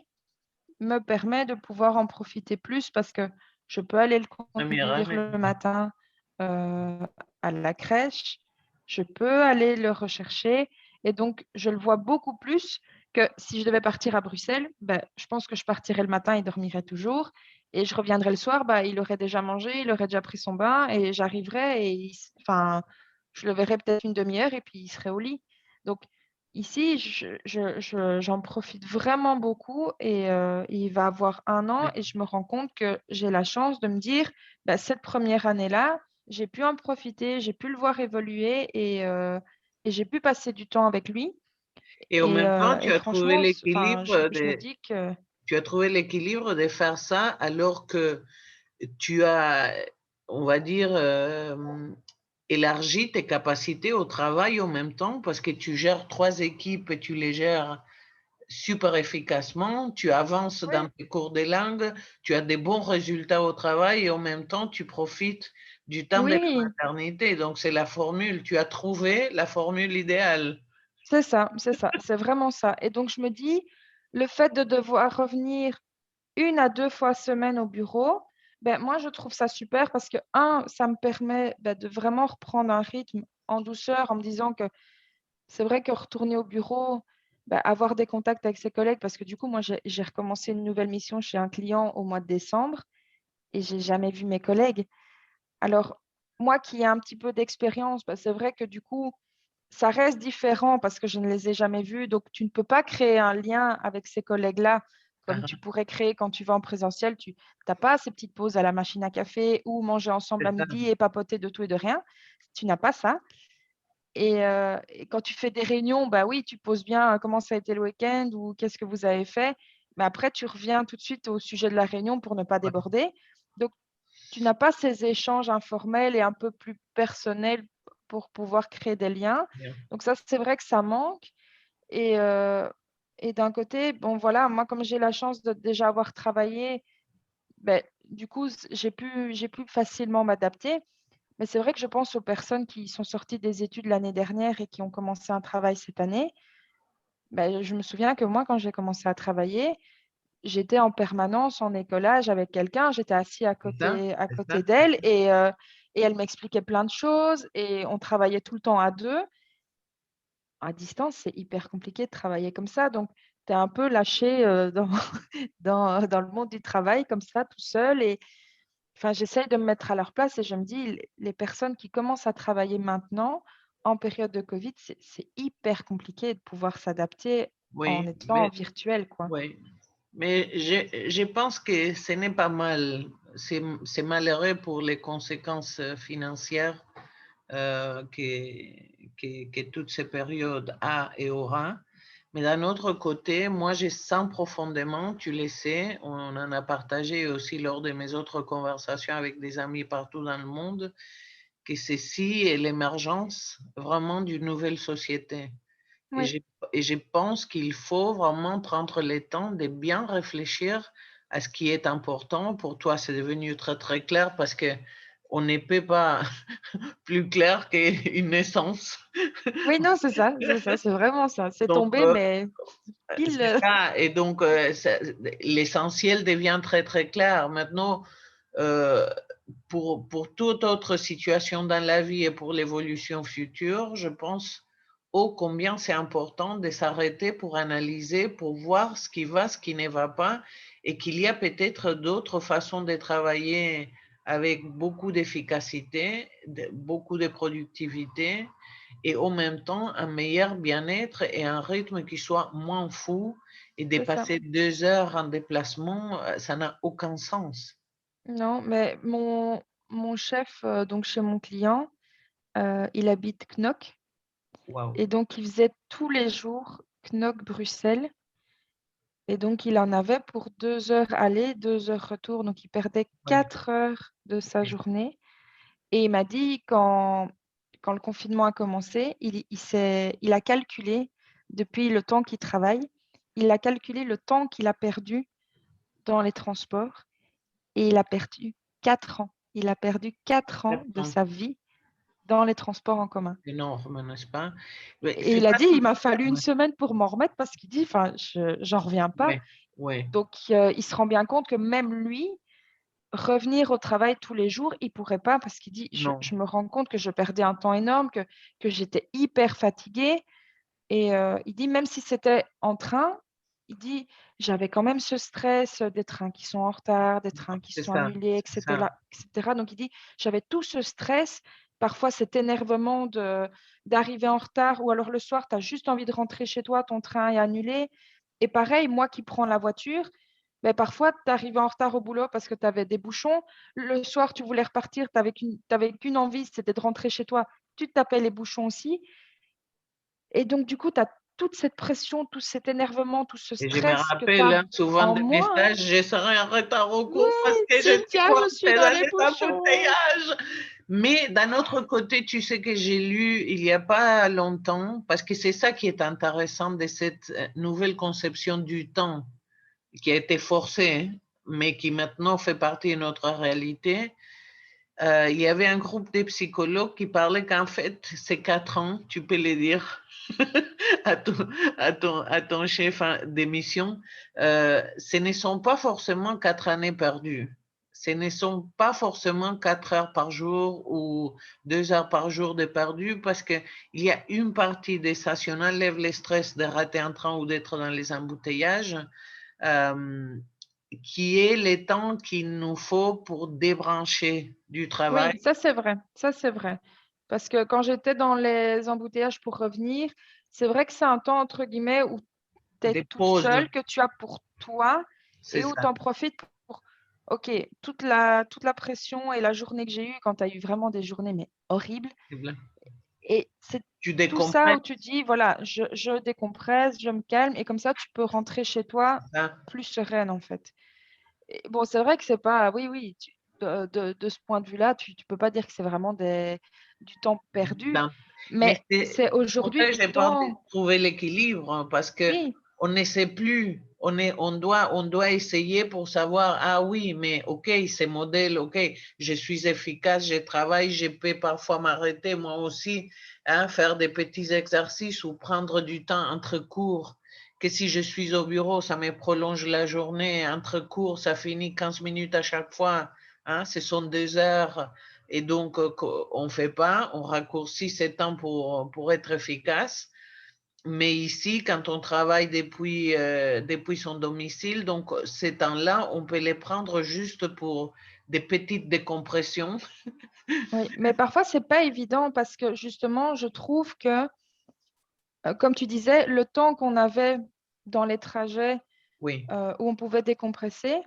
me permet de pouvoir en profiter plus parce que je peux aller le Première conduire année. le matin à la crèche, je peux aller le rechercher et donc je le vois beaucoup plus que si je devais partir à Bruxelles, je pense que je partirais le matin, il dormirait toujours et je reviendrai le soir, il aurait déjà mangé, il aurait déjà pris son bain et j'arriverais et enfin, je le verrais peut-être une demi-heure et puis il serait au lit. Donc ici, j'en profite vraiment beaucoup et il va avoir 1 an Oui. et je me rends compte que j'ai la chance de me dire, bah, cette première année-là, j'ai pu en profiter, j'ai pu le voir évoluer et j'ai pu passer du temps avec lui. Et en même temps, Et franchement, enfin, je me dis que tu as trouvé l'équilibre de faire ça alors que tu as, on va dire, élargi tes capacités au travail en même temps parce que tu gères 3 équipes et tu les gères super efficacement, tu avances oui, dans tes cours de langue, tu as des bons résultats au travail et en même temps, tu profites du temps de la oui, maternité. Donc, c'est la formule, tu as trouvé la formule idéale. c'est ça, c'est vraiment ça. Et donc, je me dis, le fait de devoir revenir 1 à 2 fois semaine au bureau, ben, moi, je trouve ça super parce que, ça me permet de vraiment reprendre un rythme en douceur en me disant que c'est vrai que retourner au bureau, avoir des contacts avec ses collègues, parce que du coup, moi, j'ai recommencé une nouvelle mission chez un client au mois de décembre et j'ai jamais vu mes collègues. Alors, moi qui ai un petit peu d'expérience, c'est vrai que du coup, ça reste différent parce que je ne les ai jamais vus. Donc, tu ne peux pas créer un lien avec ces collègues-là comme tu Ah, pourrais créer quand tu vas en présentiel. Tu n'as pas ces petites pauses à la machine à café ou manger ensemble c'est à ça. midi et papoter de tout et de rien. Tu n'as pas ça. Et quand tu fais des réunions, bah oui, tu poses bien comment ça a été le week-end ou qu'est-ce que vous avez fait. Mais après, tu reviens tout de suite au sujet de la réunion pour ne pas Ouais, déborder. Donc, tu n'as pas ces échanges informels et un peu plus personnels pour pouvoir créer des liens. bien. Donc ça, c'est vrai que ça manque. Et, euh, et d'un côté, bon voilà, moi comme j'ai la chance de déjà avoir travaillé, du coup, j'ai pu facilement m'adapter. Mais c'est vrai que je pense aux personnes qui sont sorties des études l'année dernière et qui ont commencé un travail cette année. Je me souviens que moi, quand j'ai commencé à travailler, j'étais en permanence en écolage avec quelqu'un, j'étais assis à C'est ça. côté d'elle et elle m'expliquait plein de choses et on travaillait tout le temps à deux. À distance, c'est hyper compliqué de travailler comme ça, donc tu es un peu lâché dans le monde du travail comme ça, tout seul. Et enfin, j'essaye de me mettre à leur place et je me dis, les personnes qui commencent à travailler maintenant, en période de Covid, c'est hyper compliqué de pouvoir s'adapter en Oui, étant virtuel, quoi. oui. Mais je pense que ce n'est pas mal. C'est malheureux pour les conséquences financières que toutes ces périodes a et aura. Mais d'un autre côté, moi, je sens profondément, tu le sais, on en a partagé aussi lors de mes autres conversations avec des amis partout dans le monde, que ceci est l'émergence vraiment d'une nouvelle société. Et Oui, je, et je pense qu'il faut vraiment prendre le temps de bien réfléchir à ce qui est important. Pour toi, c'est devenu très, très clair parce que on ne peut pas plus clair qu'une naissance. oui, non, c'est vraiment ça. C'est Donc, tombé, mais pile. c'est ça. Et donc, l'essentiel devient très, très clair. Maintenant, euh, pour toute autre situation dans la vie et pour l'évolution future, je pense ô combien c'est important de s'arrêter pour analyser, pour voir ce qui va, ce qui ne va pas, et qu'il y a peut-être d'autres façons de travailler avec beaucoup d'efficacité, beaucoup de productivité, et en même temps un meilleur bien-être et un rythme qui soit moins fou. Et de C'est ça. passer 2 heures en déplacement, ça n'a aucun sens. Non, mais mon chef, donc chez mon client, il habite Knock. Waouh! Et donc, il faisait tous les jours Knock-Bruxelles. Et donc, il en avait pour 2 heures aller, 2 heures retour. Donc, il perdait Ouais. 4 heures de sa journée. Et il m'a dit, quand le confinement a commencé, il a calculé, depuis le temps qu'il travaille, il a calculé le temps qu'il a perdu dans les transports. Et il a perdu 4 ans. Il a perdu 4 ans de sa vie dans les transports en commun. Énorme, n'est-ce pas? Mais Et c'est il a pas dit, tout. il m'a fallu une Ouais, semaine pour m'en remettre parce qu'il dit, enfin, j'en reviens pas. ouais, ouais. Donc, il se rend bien compte que même lui, revenir au travail tous les jours, il pourrait pas parce qu'il dit, Non, je me rends compte que je perdais un temps énorme, que j'étais hyper fatiguée. Et il dit, même si c'était en train, il dit, j'avais quand même ce stress des trains qui sont en retard, des trains qui c'est sont ça, annulés, c'est ça. etc., etc. Donc, il dit, j'avais tout ce stress parfois cet énervement d'arriver en retard, ou alors le soir, tu as juste envie de rentrer chez toi, ton train est annulé. Et pareil, moi qui prends la voiture, ben, parfois, tu arrivais en retard au boulot parce que tu avais des bouchons. Le soir, tu voulais repartir, tu n'avais qu'une envie, c'était de rentrer chez toi. Tu te tapais les bouchons aussi. Et donc, du coup, tu as toute cette pression, tout cet énervement, tout ce Et je me stress que tu rappelle as hein, souvent en des moins. messages, je serai en retard au Oui, cours parce que j'étais Cynthia, je suis coincée dans dans les les bouchons. embouteillages. Mais d'un autre côté, tu sais que j'ai lu il n'y a pas longtemps, parce que c'est ça qui est intéressant de cette nouvelle conception du temps qui a été forcée, hein, mais qui maintenant fait partie de notre réalité. Il y avait un groupe de psychologues qui parlaient qu'en fait, ces 4 ans, tu peux les dire à ton chef d'émission, ce ne sont pas forcément 4 années perdues. Ce ne sont pas forcément 4 heures par jour ou 2 heures par jour de perdu parce qu'il y a une partie de ça, si on enlève le stress de rater un train ou d'être dans les embouteillages, euh, qui est le temps qu'il nous faut pour débrancher du travail. Oui, ça c'est vrai. Ça c'est vrai. Parce que quand j'étais dans les embouteillages pour revenir, c'est vrai que c'est un temps, entre guillemets, où tu es Des toute pauses, seule, que tu as pour toi c'est et où tu ça. en profites pour, OK, toute la pression et la journée que j'ai eue, quand tu as eu vraiment des journées mais horribles. Et c'est Tu tout ça où décompresses, tu dis, voilà, je décompresse, je me calme et comme ça, tu peux rentrer chez toi hein. plus sereine en fait. Et bon, c'est vrai que c'est pas, oui, oui, de ce point de vue-là, tu peux pas dire que c'est vraiment du temps perdu, Dans- Mais mais c'est c'est pour aujourd'hui ça que du j'ai peur de temps, trouver l'équilibre hein, parce que oui, on ne sait plus. On doit essayer pour savoir, ah oui, mais ok, ces modèles, ok, je suis efficace, je travaille, je peux parfois m'arrêter moi aussi, hein, faire des petits exercices ou prendre du temps entre cours. Que si je suis au bureau, ça me prolonge la journée. Entre cours, ça finit 15 minutes à chaque fois. Hein, ce sont 2 heures. Et donc, on ne fait pas, on raccourcit ces temps pour être efficace. Mais ici, quand on travaille depuis son domicile, donc ces temps-là, on peut les prendre juste pour des petites décompressions. oui, mais parfois c'est pas évident parce que justement, je trouve que, comme tu disais, le temps qu'on avait dans les trajets Oui, où on pouvait décompresser,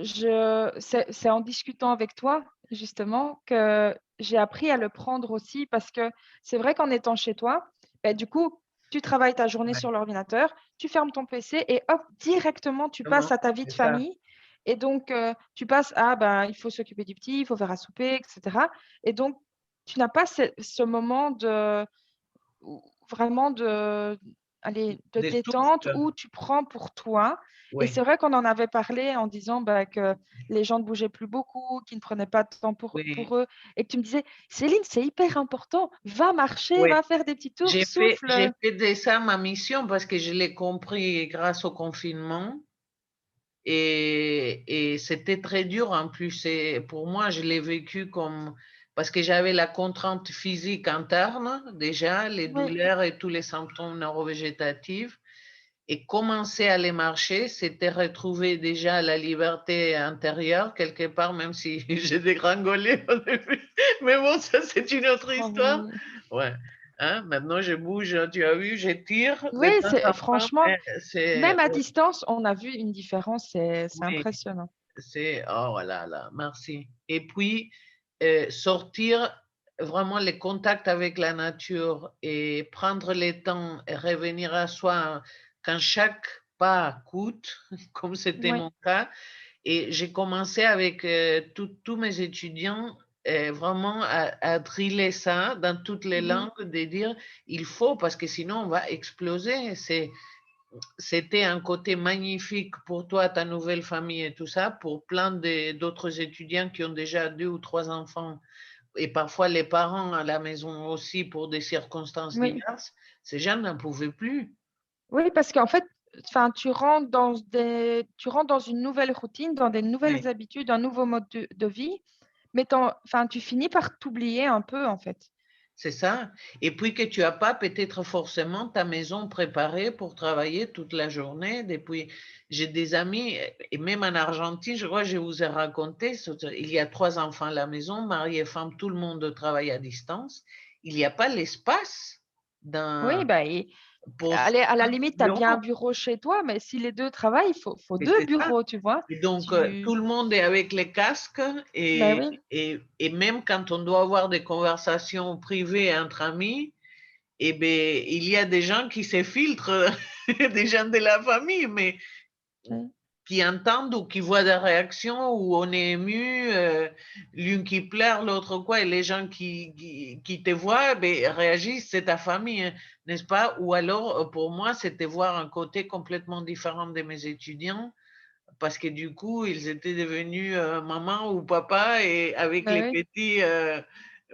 c'est en discutant avec toi, justement, que j'ai appris à le prendre aussi parce que c'est vrai qu'en étant chez toi, ben, du coup, tu travailles ta journée ouais, sur l'ordinateur, tu fermes ton PC et hop, directement, tu vraiment, passes à ta vie de c'est ça. famille. Et donc, tu passes à, ben, il faut s'occuper du petit, il faut faire à souper, etc. Et donc, tu n'as pas ce moment vraiment de Des détente souffles, où tu prends pour toi. Et oui, c'est vrai qu'on en avait parlé en disant bah, que les gens ne bougeaient plus beaucoup, qu'ils ne prenaient pas de temps pour oui, eux. Et que tu me disais, Céline, c'est hyper important, va marcher, oui. va faire des petits tours, J'ai souffle. fait de ça ma mission parce que je l'ai compris grâce au confinement. Et c'était très dur en plus. Et pour moi, je l'ai vécu comme... Parce que j'avais la contrainte physique interne, déjà, les Oui, douleurs et tous les symptômes neurovégétatifs. Et commencer à aller marcher, c'était retrouver déjà la liberté intérieure quelque part, même si j'ai dégringolé au début. Mais bon, ça, c'est une autre oh histoire. oui. Ouais. Hein, maintenant, je bouge, tu as vu, j'étire Oui, de temps c'est en temps, franchement, mais c'est... même à distance, on a vu une différence, c'est Oui, impressionnant. c'est, oh voilà, là, merci. Et puis, sortir vraiment les contacts avec la nature et prendre le temps et revenir à soi quand chaque pas coûte, comme c'était Oui. mon cas. Et j'ai commencé avec tous mes étudiants vraiment à driller ça dans toutes les Mhm. langues, de dire il faut, parce que sinon on va exploser. C'était un côté magnifique pour toi, ta nouvelle famille et tout ça, pour plein d'autres étudiants qui ont déjà 2 ou 3 enfants et parfois les parents à la maison aussi pour des circonstances Oui. diverses. Ces gens n'en pouvaient plus. Oui, parce qu'en fait, enfin, tu rentres dans une nouvelle routine, dans des Oui, nouvelles habitudes, un nouveau mode de vie, mais enfin, tu finis par t'oublier un peu, en fait. C'est ça. Et puis que tu n'as pas peut-être forcément ta maison préparée pour travailler toute la journée. Depuis, j'ai des amis, et même en Argentine, je crois que je vous ai raconté, il y a 3 enfants à la maison, mari et femme, tout le monde travaille à distance. Il n'y a pas l'espace Oui, d'un, bah, pour allez, à la un limite, tu as bien un bureau. bureau chez toi, mais si les 2 travaillent, il faut Et 2 c'est ça. bureaux, tu vois? Et donc, tout Tu le monde est avec les casques Ben oui, et même quand on doit avoir des conversations privées entre amis, eh bien, il y a des gens qui se filtrent, des gens de la famille, mais mmh, qui entendent ou qui voient des réactions où on est ému, l'une qui pleure, l'autre quoi, et les gens qui te voient ben, réagissent, c'est ta famille, hein, n'est-ce pas? Ou alors, pour moi, c'était voir un côté complètement différent de mes étudiants, parce que du coup, ils étaient devenus maman ou papa et avec les bah, oui. petits,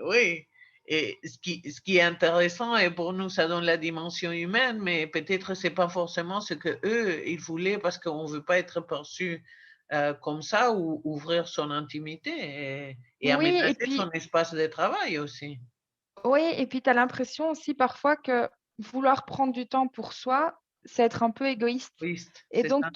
oui. Et ce qui est intéressant, et pour nous, ça donne la dimension humaine, mais peut-être c'est pas forcément ce que eux ils voulaient parce qu'on veut pas être perçu comme ça ou ouvrir son intimité et Oui et aménager son puis espace de travail aussi. oui et puis tu as l'impression aussi parfois que vouloir prendre du temps pour soi, c'est être un peu égoïste Oui, et c'est donc ça.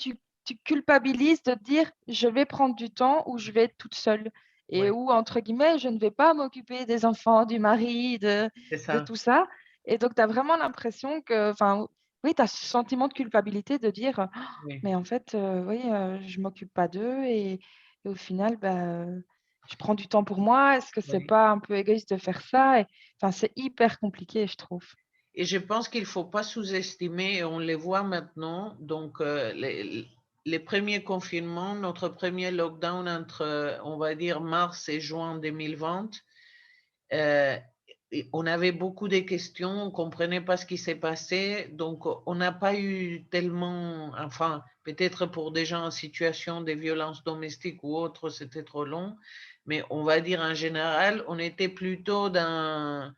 tu culpabilises de te dire: «Je vais prendre du temps où je vais être toute seule» et Oui, où entre guillemets, «Je ne vais pas m'occuper des enfants, du mari, c'est de ça. tout ça» et donc tu as vraiment l'impression que enfin, oui, tu as ce sentiment de culpabilité de dire: Oui, «Mais en fait, oui, je m'occupe pas d'eux et au final, bah, je prends du temps pour moi. Est-ce que c'est oui. pas un peu égoïste de faire ça?» et enfin, c'est hyper compliqué, je trouve. Et je pense qu'il ne faut pas sous-estimer, et on les voit maintenant, donc les premiers confinements, notre premier lockdown entre, on va dire, mars et juin 2020, euh, et on avait beaucoup de questions, on ne comprenait pas ce qui s'est passé, donc on n'a pas eu tellement, enfin, peut-être pour des gens en situation de violence domestique ou autre, c'était trop long, mais on va dire en général, on était plutôt dans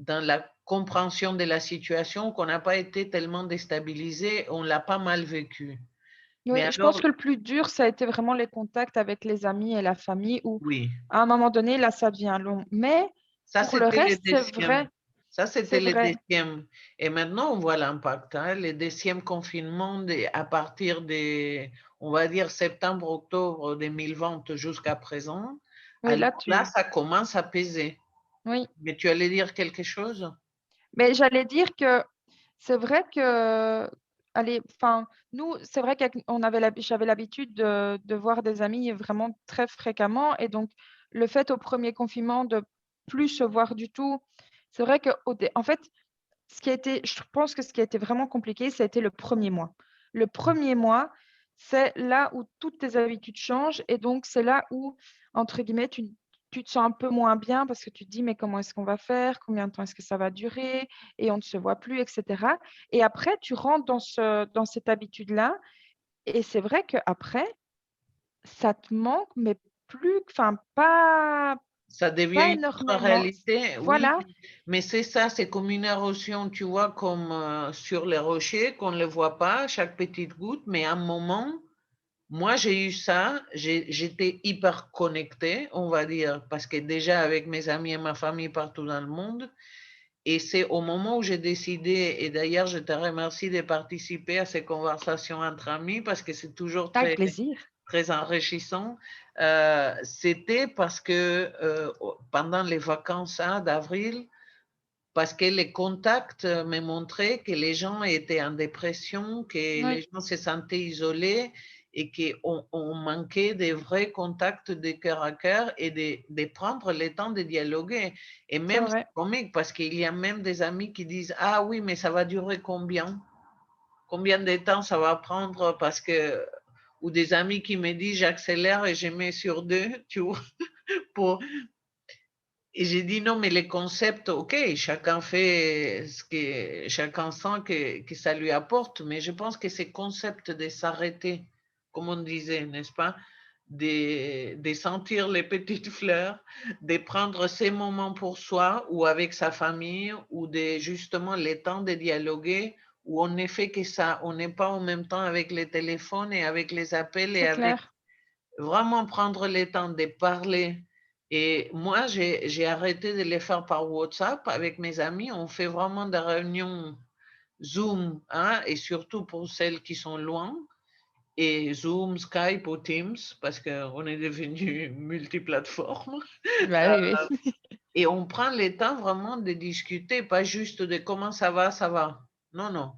la compréhension de la situation, qu'on n'a pas été tellement déstabilisé, on l'a pas mal vécu. Mais Oui, je pense alors, que le plus dur, ça a été vraiment les contacts avec les amis et la famille où, oui, à un moment donné, là, ça devient long. Mais ça pour le c'était le reste, c'est deuxième. vrai, Ça c'est c'était le vrai. deuxième. Et maintenant, on voit l'impact, hein, le deuxième confinement à partir de, on va dire, septembre-octobre 2020 jusqu'à présent. Oui, Alors là, là, tu ça commence à peser. oui. Mais tu allais dire quelque chose? Mais j'allais dire que c'est vrai que, allez, enfin, nous, c'est vrai qu'on avait j'avais l'habitude de voir des amis vraiment très fréquemment et donc le fait au premier confinement de plus se voir du tout, c'est vrai que en fait, je pense que ce qui a été vraiment compliqué, ça a été le premier mois. Le premier mois, c'est là où toutes tes habitudes changent et donc c'est là où, entre guillemets, tu te sens un peu moins bien parce que tu te dis: «Mais comment est-ce qu'on va faire? Combien de temps est-ce que ça va durer?» et on ne se voit plus et cetera et après tu rentres dans cette habitude-là et c'est vrai qu'après, ça te manque mais plus enfin Ça devient pas une autre énormément. réalité, oui, Voilà, mais c'est ça, c'est comme une érosion, tu vois, comme sur les rochers, qu'on ne le voit pas, chaque petite goutte, mais à un moment, moi j'ai eu ça, j'étais hyper connectée, on va dire, parce que déjà avec mes amis et ma famille partout dans le monde, et c'est au moment où j'ai décidé, et d'ailleurs je te remercie de participer à ces conversations entre amis, parce que c'est toujours avec très plaisir. très enrichissant. C'était parce que pendant les vacances hein, d'avril, parce que les contacts me montraient que les gens étaient en dépression, que Oui, les gens se sentaient isolés et qu'on manquait des vrais contacts de cœur à cœur et de prendre le temps de dialoguer. Et c'est même, vrai. c'est comique parce qu'il y a même des amis qui disent, ah oui, mais ça va durer combien? Combien de temps ça va prendre? Parce que ou des amis qui me disent j'accélère et je mets sur 2, tu vois, pour... Et j'ai dit non, mais les concepts, ok, chacun fait ce que chacun sent que ça lui apporte, mais je pense que ces concepts de s'arrêter, comme on disait, n'est-ce pas, de sentir les petites fleurs, de prendre ces moments pour soi ou avec sa famille, ou de justement les temps de dialoguer, où on ne fait que ça, on n'est pas en même temps avec les téléphones et avec les appels et C'est avec clair. vraiment prendre le temps de parler Et moi, j'ai arrêté de les faire par WhatsApp avec mes amis. On fait vraiment des réunions Zoom, hein, et surtout pour celles qui sont loin, et Zoom, Skype ou Teams, parce qu'on est devenu multiplateforme. Bah oui, oui. Et on prend le temps vraiment de discuter, pas juste de comment ça va, ça va. Non, non.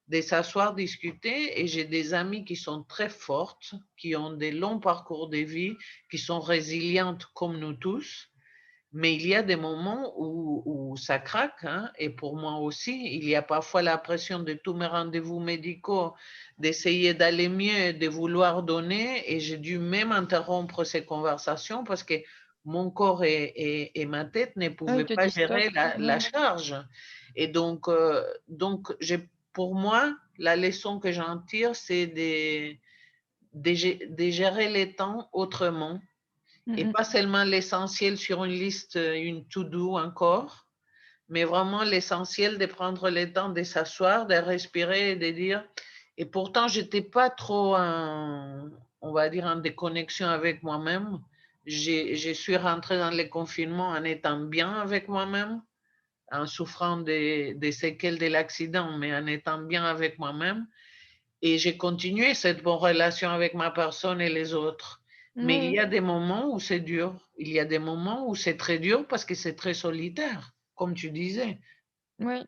De s'asseoir, discuter. Et j'ai des amis qui sont très fortes, qui ont des longs parcours de vie, qui sont résilientes comme nous tous. Mais il y a des moments où ça craque, hein, et pour moi aussi, il y a parfois la pression de tous mes rendez-vous médicaux, d'essayer d'aller mieux, de vouloir donner, et j'ai dû même interrompre ces conversations parce que mon corps et ma tête ne Ah, il pouvaient te pas dit stop. gérer la Ouais. charge. Et donc pour moi, la leçon que j'en tire, c'est de gérer les temps autrement et Mm, pas seulement l'essentiel sur une liste, une to-do encore, mais vraiment l'essentiel de prendre le temps de s'asseoir, de respirer et de dire. Et pourtant, j'étais pas trop, on va dire, en déconnexion avec moi-même. Je suis rentrée dans les confinements en étant bien avec moi-même, en souffrant des séquelles de l'accident, mais en étant bien avec moi-même. Et j'ai continué cette bonne relation avec ma personne et les autres. mm. Mais il y Oui, a des moments où c'est dur. Il y a des moments où c'est très dur parce que c'est très solitaire, comme tu disais. oui.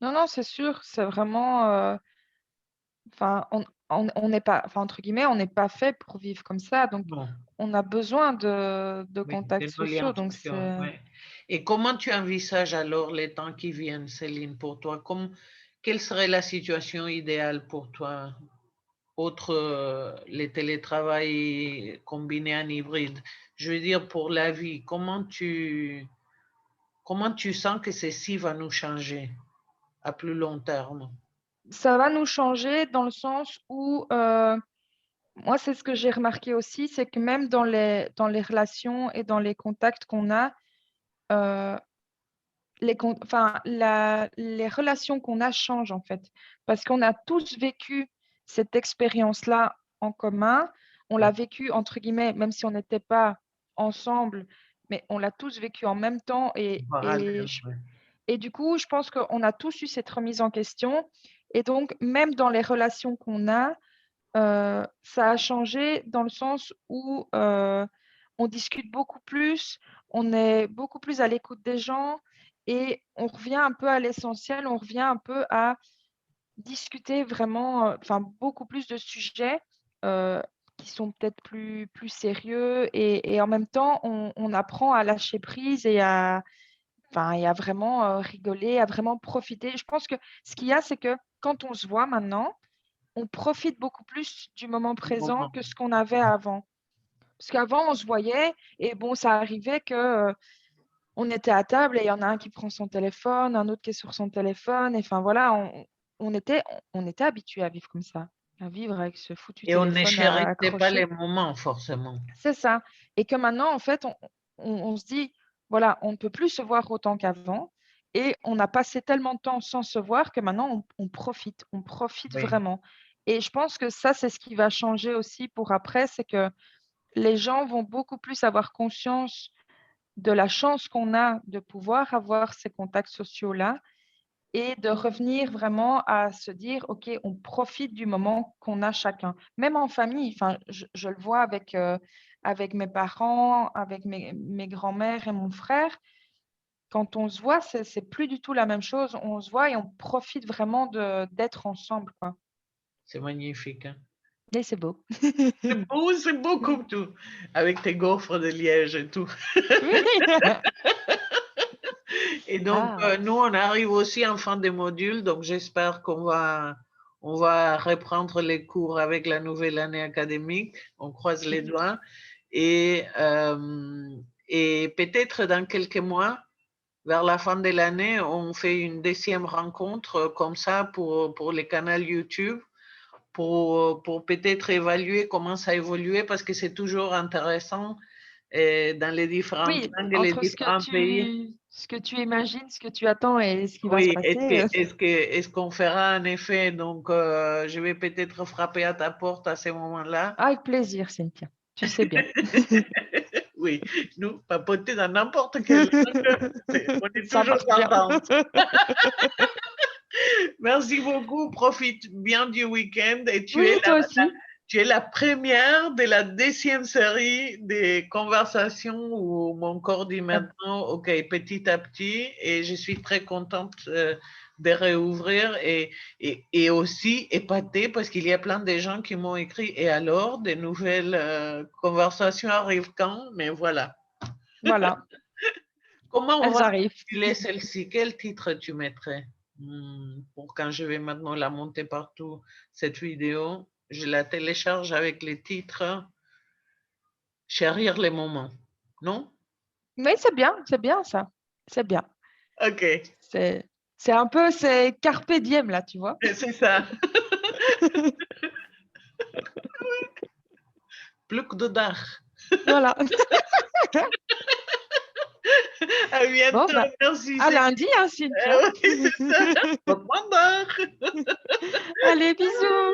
Non, non, c'est sûr, c'est vraiment. Enfin, on n'est pas, enfin, entre guillemets, on n'est pas fait pour vivre comme ça. Donc, Bon, on a besoin de oui, contacts c'est nos sociaux. liens Donc, sociaux. c'est. Ouais. Et comment tu envisages alors les temps qui viennent, Céline, pour toi? Quelle serait la situation idéale pour toi, autre les télétravail combinés en hybride? Je veux dire, pour la vie, comment tu sens que ceci va nous changer à plus long terme? Ça va nous changer dans le sens où, moi, c'est ce que j'ai remarqué aussi, c'est que même dans les relations et dans les contacts qu'on a, euh, enfin, les relations qu'on a changent en fait. Parce qu'on a tous vécu cette expérience-là en commun. On l'a Oui, vécu, entre guillemets, même si on n'était pas ensemble, mais on l'a tous vécu en même temps. parallèle, oui. Et du coup, je pense qu'on a tous eu cette remise en question. Et donc, même dans les relations qu'on a, ça a changé dans le sens où on discute beaucoup plus, on est beaucoup plus à l'écoute des gens et on revient un peu à l'essentiel, on revient un peu à discuter vraiment, enfin beaucoup plus de sujets euh, qui sont peut-être plus sérieux et en même temps, on apprend à lâcher prise enfin, et à vraiment rigoler, à vraiment profiter. Je pense que ce qu'il y a, c'est que quand on se voit maintenant, on profite beaucoup plus du moment Du présent moment. que ce qu'on avait avant. Parce qu'avant, on se voyait et bon, ça arrivait que on était à table et il y en a un qui prend son téléphone, un autre qui est sur son téléphone. Et enfin voilà, on était habitué à vivre comme ça, à vivre avec ce foutu Et on ne téléphone à chérissait pas les accrocher. moments, forcément. C'est ça. Et que maintenant, en fait, on se dit, voilà, on ne peut plus se voir autant qu'avant. Et on a passé tellement de temps sans se voir que maintenant, on profite Oui. vraiment. Et je pense que ça, c'est ce qui va changer aussi pour après, c'est que les gens vont beaucoup plus avoir conscience de la chance qu'on a de pouvoir avoir ces contacts sociaux-là et de revenir vraiment à se dire, OK, on profite du moment qu'on a chacun. Même en famille, enfin, je le vois avec mes parents, avec mes grands-mères et mon frère. Quand on se voit, c'est plus du tout la même chose. On se voit et on profite vraiment d'être ensemble, quoi. C'est magnifique, hein. Et c'est beau. C'est beau comme tout, avec tes gaufres de Liège et tout. Oui. Et donc, Ah, nous, on arrive aussi en fin de module, donc j'espère on va reprendre les cours avec la nouvelle année académique. On croise les doigts. Et, euh, et peut-être dans quelques mois, vers la fin de l'année, on fait une deuxième rencontre comme ça pour les canaux YouTube, pour peut-être évaluer comment ça a évolué, parce que c'est toujours intéressant dans les différentes oui, langues et les entre différents pays. ce que tu imagines, ce que tu attends et ce qui va se Oui, passer. est-ce qu'on fera un effet? Donc, je vais peut-être frapper à ta porte à ce moment-là. Avec plaisir, Cynthia. Tu sais bien. Oui, nous, papoter dans n'importe quelle langue, on est Ça toujours marche bien. contente. Merci beaucoup, profite bien du week-end et Oui, toi aussi. tu es la première de la 10e série des conversations où mon corps dit Ah, maintenant, OK, petit à petit, et je suis très contente de réouvrir et aussi épatée parce qu'il y a plein de gens qui m'ont écrit et alors, des nouvelles conversations arrivent quand? Mais voilà. voilà, Comment on va elles arrivent. intituler celle-ci? Quel titre tu mettrais pour quand je vais maintenant la monter partout, cette vidéo? Je la télécharge avec les titres Chérir les moments. Non? Mais c'est bien ça. C'est bien. OK, C'est, c'est un peu, c'est carpe diem là, tu vois. c'est ça. Plus que de dag. Voilà. À Bon, bientôt. bah, Merci, à Céline. lundi, hein, Cynthia. Oui, c'est ça. Bonne mandat. Allez, bisous.